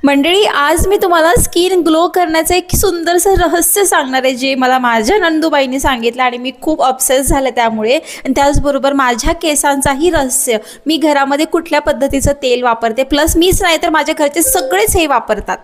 मंडळी, आज मी तुम्हाला स्किन ग्लो करण्याचं एक सुंदरसं रहस्य सांगणार आहे, जे मला माझ्या नंदूबाईंनी सांगितलं आणि मी खूप ऑब्सेस झाले त्यामुळे. आणि त्याचबरोबर माझ्या केसांचाही रहस्य, मी घरामध्ये कुठल्या पद्धतीचं तेल वापरते, प्लस मीच नाही तर माझ्या घरचे सगळेच हे वापरतात.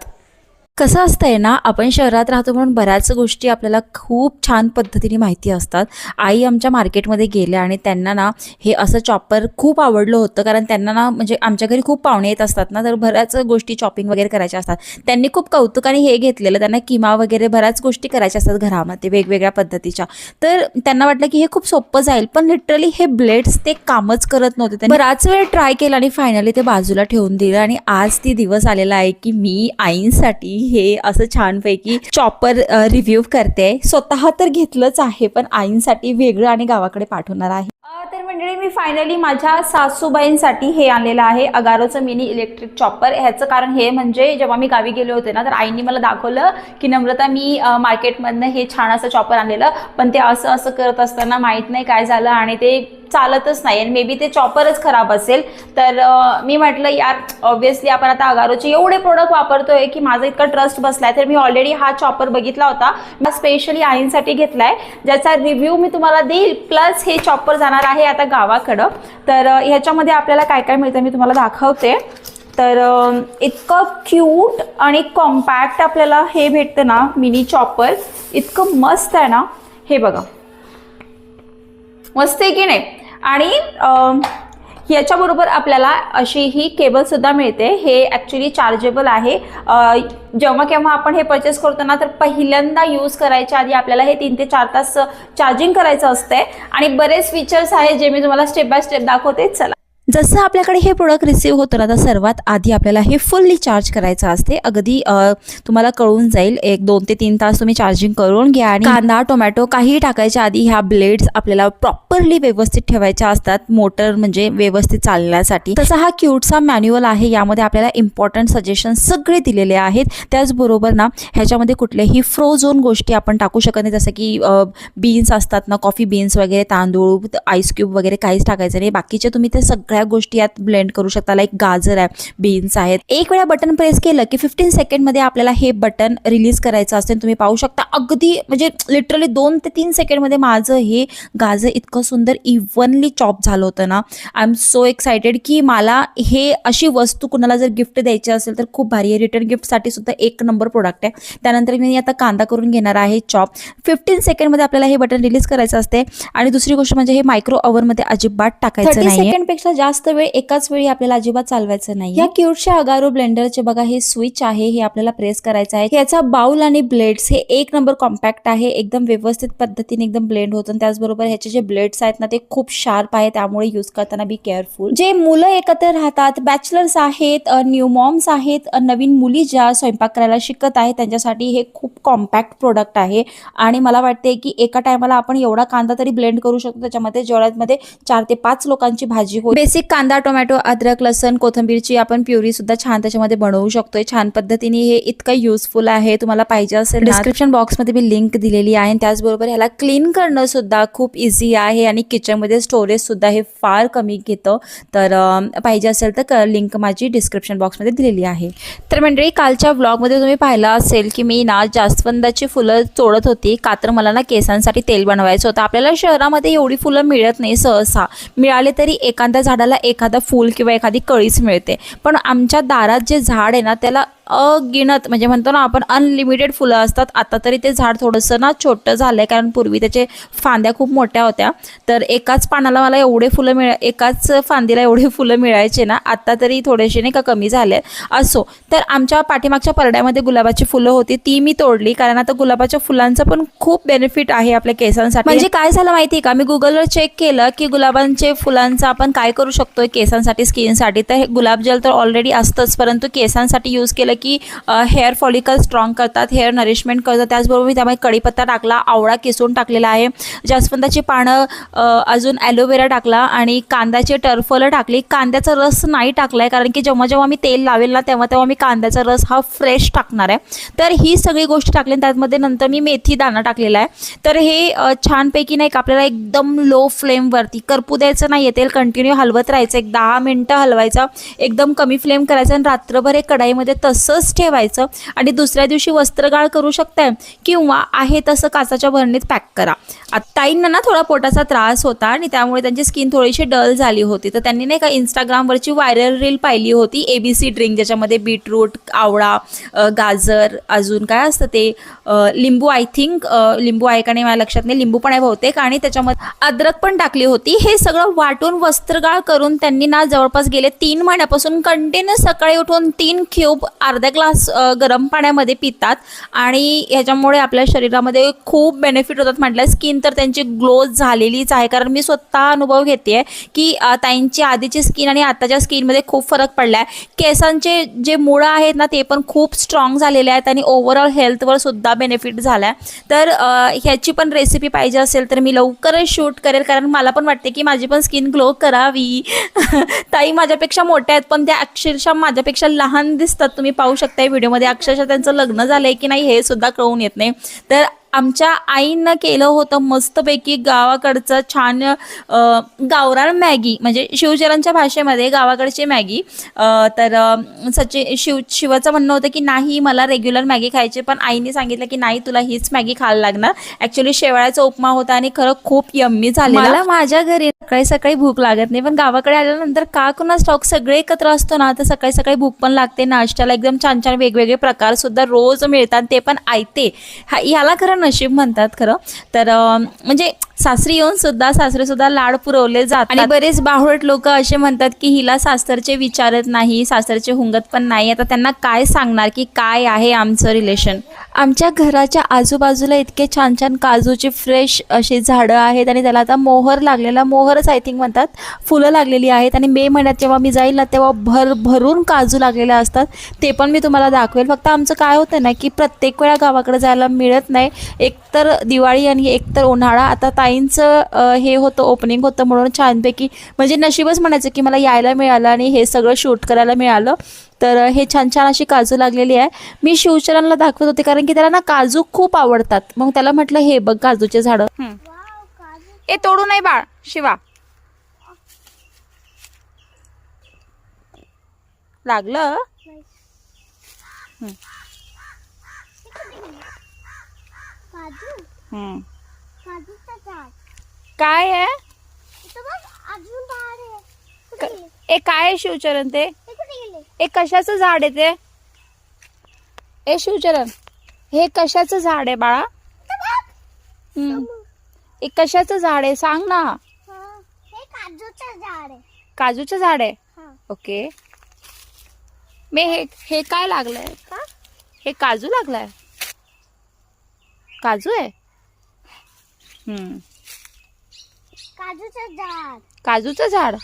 कसं असतंय ना, आपण शहरात राहतो म्हणून बऱ्याच गोष्टी आपल्याला खूप छान पद्धतीने माहिती असतात. आई आमच्या मार्केटमध्ये गेल्या आणि त्यांना ना हे असं चॉपर खूप आवडलं होतं, कारण त्यांना ना म्हणजे आमच्या घरी खूप पाहुणे येत असतात ना, तर बऱ्याच गोष्टी चॉपिंग वगैरे करायच्या असतात. त्यांनी खूप कौतुकाने हे घेतलेलं, त्यांना किमा वगैरे बऱ्याच गोष्टी करायच्या असतात घरामध्ये वेगवेगळ्या पद्धतीच्या. तर त्यांना वाटलं की हे खूप सोपं जाईल, पण लिटरली हे ब्लेड्स ते कामच करत नव्हते. त्यांनी बराच वेळ ट्राय केला आणि फायनली ते बाजूला ठेवून दिलं. आणि आज ती दिवस आलेला आहे की मी आईंसाठी हे असं छानपैकी चॉपर रिव्ह्यू करते. स्वतः तर घेतलंच आहे, पण आईंसाठी वेगळं आणि गावाकडे पाठवणार आहे. तर मंडळी, मी फायनली माझ्या सासूबाईंसाठी हे आणलेलं आहे, अगारोचं मिनी इलेक्ट्रिक चॉपर. ह्याचं कारण हे म्हणजे जेव्हा मी गावी गेले होते ना, तर आईंनी मला दाखवलं की नम्रता, मी मार्केटमधनं हे छान असं चॉपर आणलेलं, पण ते असं असं करत असताना माहीत नाही काय झालं आणि ते चालतच नाही, आणि मे बी ते चॉपरच खराब असेल. तर मी म्हटलं यार, ऑब्व्हियसली आपण आता अगारोचे एवढे प्रोडक्ट वापरतोय की माझा इतका ट्रस्ट बसलाय, तर मी ऑलरेडी हा चॉपर बघितला होता, मी स्पेशली आईंसाठी घेतलाय, ज्याचा रिव्ह्यू मी तुम्हाला देईल. प्लस हे चॉपर जाणार आहे आता गावाकडं. तर ह्याच्यामध्ये आपल्याला काय काय मिळतं मी तुम्हाला दाखवते. तर इतकं क्यूट आणि कॉम्पॅक्ट आपल्याला हे भेटतं ना मिनी चॉपर, इतकं मस्त आहे ना. हे बघा, मस्त आहे की नाही. आणि याच्याबरोबर आपल्याला अशी ही केबलसुद्धा मिळते. हे ॲक्च्युली चार्जेबल आहे. जेव्हा केव्हा आपण हे परचेस करतो ना, तर पहिल्यांदा यूज करायच्या आधी आपल्याला हे 3 ते 4 तास चार्जिंग करायचं असते. आणि बरेच फीचर्स आहेत जे मी तुम्हाला स्टेप बाय स्टेप दाखवते. चला. जसं आपल्याकडे हे प्रोडक्ट रिसीव्ह होतं ना, तर सर्वात आधी आपल्याला हे फुल्ली चार्ज करायचं असते. अगदी तुम्हाला कळून जाईल, 1-2 ते 3 तास तुम्ही चार्जिंग करून घ्या. आणि कांदा टोमॅटो काही टाकायच्या आधी ह्या ब्लेड्स आपल्याला प्रॉपरली व्यवस्थित ठेवायच्या असतात, मोटर म्हणजे व्यवस्थित चालण्यासाठी. तसा हा क्यूटसा मॅन्युअल आहे, यामध्ये आपल्याला इम्पॉर्टंट सजेशन सगळे दिलेले आहेत. त्याचबरोबर ना ह्याच्यामध्ये कुठल्याही फ्रोझन गोष्टी आपण टाकू शकत नाही, जसं की बीन्स असतात ना, कॉफी बीन्स वगैरे, तांदूळ, आईस क्यूब वगैरे काहीच टाकायचं नाही. बाकीचे तुम्ही ते सगळ्या गोष्टी यात ब्लेंड करू शकता. लाईक गाजर आहे, बीन्स आहेत. एक वेळा बटन प्रेस केलं की 15 सेकंडमध्ये आपल्याला हे बटन रिलीज करायचं असते. तुम्ही पाहू शकता, अगदी म्हणजे लिटरली 2 ते 3 सेकंडमध्ये माझं हे गाजर इतकं सुंदर इव्हनली चॉप झालं होतं ना. आय एम सो एक्सायटेड की मला हे अशी वस्तू कुणाला जर गिफ्ट द्यायची असेल तर खूप भारी आहे. रिटर्न गिफ्टसाठी सुद्धा एक नंबर प्रोडक्ट आहे. त्यानंतर मी आता कांदा करून घेणार आहे चॉप. 15 सेकंडमध्ये आपल्याला हे बटन रिलीज करायचं असते. आणि दुसरी गोष्ट म्हणजे हे मायक्रो ओव्हनमध्ये अजिबात टाकायचं नाही. 30 सेकंडपेक्षा जास्त वेळ एकाच वेळी आपल्याला अजिबात चालवायचं नाही. या क्यूटच्या अगारो ब्लेंडरचे बघा हे स्विच आहे, हे आपल्याला प्रेस करायचं आहे. याचा बाउल आणि ब्लेड्स हे एक नंबर कॉम्पॅक्ट आहे, एकदम व्यवस्थित पद्धतीने एकदम ब्लेंड होतं. त्याचबरोबर ह्याचे जे ब्लेड्स आहेत ना, ते खूप शार्प आहे, त्यामुळे यूज करताना बी केअरफुल. जे मुलं एकत्र राहतात, बॅचलर्स आहेत, न्यू मॉम्स आहेत, नवीन मुली ज्या स्वयंपाक करायला शिकत आहेत, त्यांच्यासाठी हे खूप कॉम्पॅक्ट प्रोडक्ट आहे. आणि मला वाटते की एका टायमाला आपण एवढा कांदा तरी ब्लेंड करू शकतो, त्याच्यामध्ये जेवढ्यामध्ये 4 ते 5 लोकांची भाजी होईल. बेसिक कांदा, टोमॅटो, अद्रक, लसण, कोथिंबीरची आपण प्युरी सुद्धा छान त्याच्यामध्ये बनवू शकतोय. छान पद्धतीने हे इतकं युजफुल आहे. तुम्हाला पाहिजे असेल डिस्क्रिप्शन बॉक्समध्ये मी लिंक दिलेली आहे. त्याचबरोबर ह्याला क्लीन करणं सुद्धा खूप इझी आहे आणि किचनमध्ये स्टोरेज सुद्धा हे फार कमी घेतं. तर पाहिजे असेल तर लिंक माझी डिस्क्रिप्शन बॉक्समध्ये दिलेली आहे. तर मंडळी, कालच्या व्लॉगमध्ये तुम्ही पाहिलं असेल की मी ना जास्वंदाची फुलं तोडत होती, का तर मला ना केसांसाठी तेल बनवायचं होतं. आपल्याला शहरामध्ये एवढी फुलं मिळत नाही, सहसा मिळाले तरी एखाद्या झाडाला एखादा फूल किंवा एखादी कळीच मिळते. पण आमच्या दारात जे झाड आहे ना, त्याला अगिनत म्हणजे म्हणतो ना आपण अनलिमिटेड फुलं असतात. आता तरी ते झाड थोडंसं ना छोटं झालंय, कारण पूर्वी त्याचे फांद्या खूप मोठ्या होत्या. तर एकाच पानाला मला एवढे फुलं एकाच फांदीला एवढे फुलं मिळायचे ना, आता तरी थोडेसे नाही का कमी झाले. असो, तर आमच्या पाठीमागच्या परड्यामध्ये गुलाबाची फुलं होती, ती मी तोडली, कारण आता गुलाबाच्या फुलांचं पण खूप बेनिफिट आहे आपल्या केसांसाठी. म्हणजे काय झालं माहिती आहे का, मी गुगलवर चेक केलं की गुलाबांचे फुलांचं आपण काय करू शकतोय केसांसाठी, स्किनसाठी. तर हे गुलाबजल तर ऑलरेडी असतंच, परंतु केसांसाठी यूज केलं की हेअर फॉलिकल स्ट्रॉंग करतात, हेअर नरिशमेंट करतात. त्याचबरोबर मी त्यामध्ये कढीपत्ता टाकला, आवळा किसून टाकलेला आहे, जास्वंदाची पानं, अजून ॲलोवेरा टाकला आणि कांद्याची टरफलं टाकली. कांद्याचा रस नाही टाकलाय, कारण की जेव्हा जेव्हा मी तेल लावेल ना, तेव्हा मी कांद्याचा रस हा फ्रेश टाकणार आहे. तर ही सगळी गोष्टी टाकली. त्यामध्ये नंतर मी मेथी दाणा टाकलेला आहे. तर हे छानपैकी नाही का आपल्याला एकदम लो फ्लेमवरती करपू द्यायचं नाही, तेल कंटिन्यू हलवत राहायचं, एक 10 मिनटं हलवायचं, एकदम कमी फ्लेम करायचं आणि रात्रभर हे कढाईमध्ये तसं तसंच ठेवायचं आणि दुसऱ्या दिवशी वस्त्रगाळ करू शकताय किंवा आहे तसं काचाच्या भरणीत पॅक करा. ताईंना ना थोडा पोटाचा त्रास होता आणि त्यामुळे त्यांची स्किन थोडीशी डल झाली होती. तर त्यांनी नाही का इंस्टाग्रामवरची व्हायरल रील पाहिली होती ABC ड्रिंक, ज्याच्यामध्ये बीटरूट, आवळा, गाजर, अजून काय असतं ते लिंबू, आय थिंक लिंबू आहे का नाही मला लक्षात नाही, लिंबू पण आहे बहुतेक, आणि त्याच्यामध्ये अद्रक पण टाकली होती. हे सगळं वाटून वस्त्रगाळ करून त्यांनी ना जवळपास गेले 3 महिन्यापासून कंटिन्यू सकाळी उठून 3 क्यूब अर्धा ग्लास गरम पाण्यामध्ये पितात आणि ह्याच्यामुळे आपल्या शरीरामध्ये खूप बेनिफिट होतात. म्हटलं स्किन तर त्यांची ग्लो झालेलीच आहे, कारण मी स्वतः अनुभव घेते की ताईंची आधीची स्किन आणि आताच्या स्किनमध्ये खूप फरक पडला आहे. केसांचे जे मुळं आहेत ना ते पण खूप स्ट्रॉंग झालेले आहेत आणि ओव्हरऑल हेल्थवर सुद्धा बेनिफिट झाला आहे. तर ह्याची पण रेसिपी पाहिजे असेल तर मी लवकरच शूट करेल, कारण मला पण वाटते की माझी पण स्किन ग्लो करावी. ताई माझ्यापेक्षा मोठ्या आहेत पण त्या अक्षरशः माझ्यापेक्षा लहान दिसतात. तुम्ही पाहू शकता व्हिडिओमध्ये अक्षरशः त्यांचं लग्न झालंय की नाही हे सुद्धा कळून येत नाही. तर आमच्या आईनं केलं होतं मस्तपैकी गावाकडचं छान गावरान मॅगी, म्हणजे शिवचरणच्या भाषेमध्ये गावाकडची मॅगी. तर शिवाचं म्हणणं होतं की नाही मला रेग्युलर मॅगी खायची, पण आईने सांगितलं की नाही तुला हीच मॅगी खायला लागणार. ॲक्च्युली शेवाळ्याचा उपमा होता आणि खरं खूप यम्मी झालेला. मला माझ्या घरी सकाळी सकाळी भूक लागत नाही, पण गावाकडे आल्यानंतर का कुणा स्टॉक सगळे एकत्र असतो ना तर सकाळी सकाळी भूक पण लागते. नाश्त्याला एकदम छान छान वेगवेगळे प्रकार सुद्धा रोज मिळतात, ते पण आयते. ह्याला खरं नशीब म्हणतात खरं. तर म्हणजे सासरी येऊन सुद्धा सासरे सुद्धा लाड पुरवले जातात. आणि बरेच बाहुळट लोक असे म्हणतात की हिला सासरचे विचारत नाही, सासरचे हुंगत पण नाही. आता त्यांना काय सांगणार की काय आहे आमचं रिलेशन. आमच्या घराच्या आजूबाजूला इतके छान छान काजूचे फ्रेश अशी झाडं आहेत आणि त्याला आता मोहर लागलेला, मोहरच आय थिंक म्हणतात, फुलं लागलेली आहेत. आणि मे महिन्यात जेव्हा मी जाईल ना तेव्हा भरून काजू लागलेले असतात, ते पण मी तुम्हाला दाखवेल. फक्त आमचं काय होतं ना की प्रत्येक वेळा गावाकडे जायला मिळत नाही, एकतर दिवाळी आणि एकतर उन्हाळा. आता ताईंचं हे होतं ओपनिंग होतं म्हणून छानपैकी म्हणजे नशीबच म्हणायचं की मला यायला मिळालं आणि हे सगळं शूट करायला मिळालं. तर हे छान छान अशी काजू लागलेली आहे. मी शिवचरणला दाखवत होते कारण की त्याला ना काजू खूप आवडतात. मग त्याला म्हटलं हे बघ काजूचे झाडं. ए तोडू नाही बाळ शिवा. लागलं काय आहे ए काय आहे शिवचरण ते? ए कशाचं झाड आहे ते? ए शिवचरण हे कशाचं झाड आहे बाळा? ए कशाचं झाड आहे सांग ना. काजूचं झाड आहे. काजूचं झाड आहे. ओके. मी हे काय लागलंय का? हे काजू लागलाय? काजू आहे. काजूचं झाड. काजूचं झाड.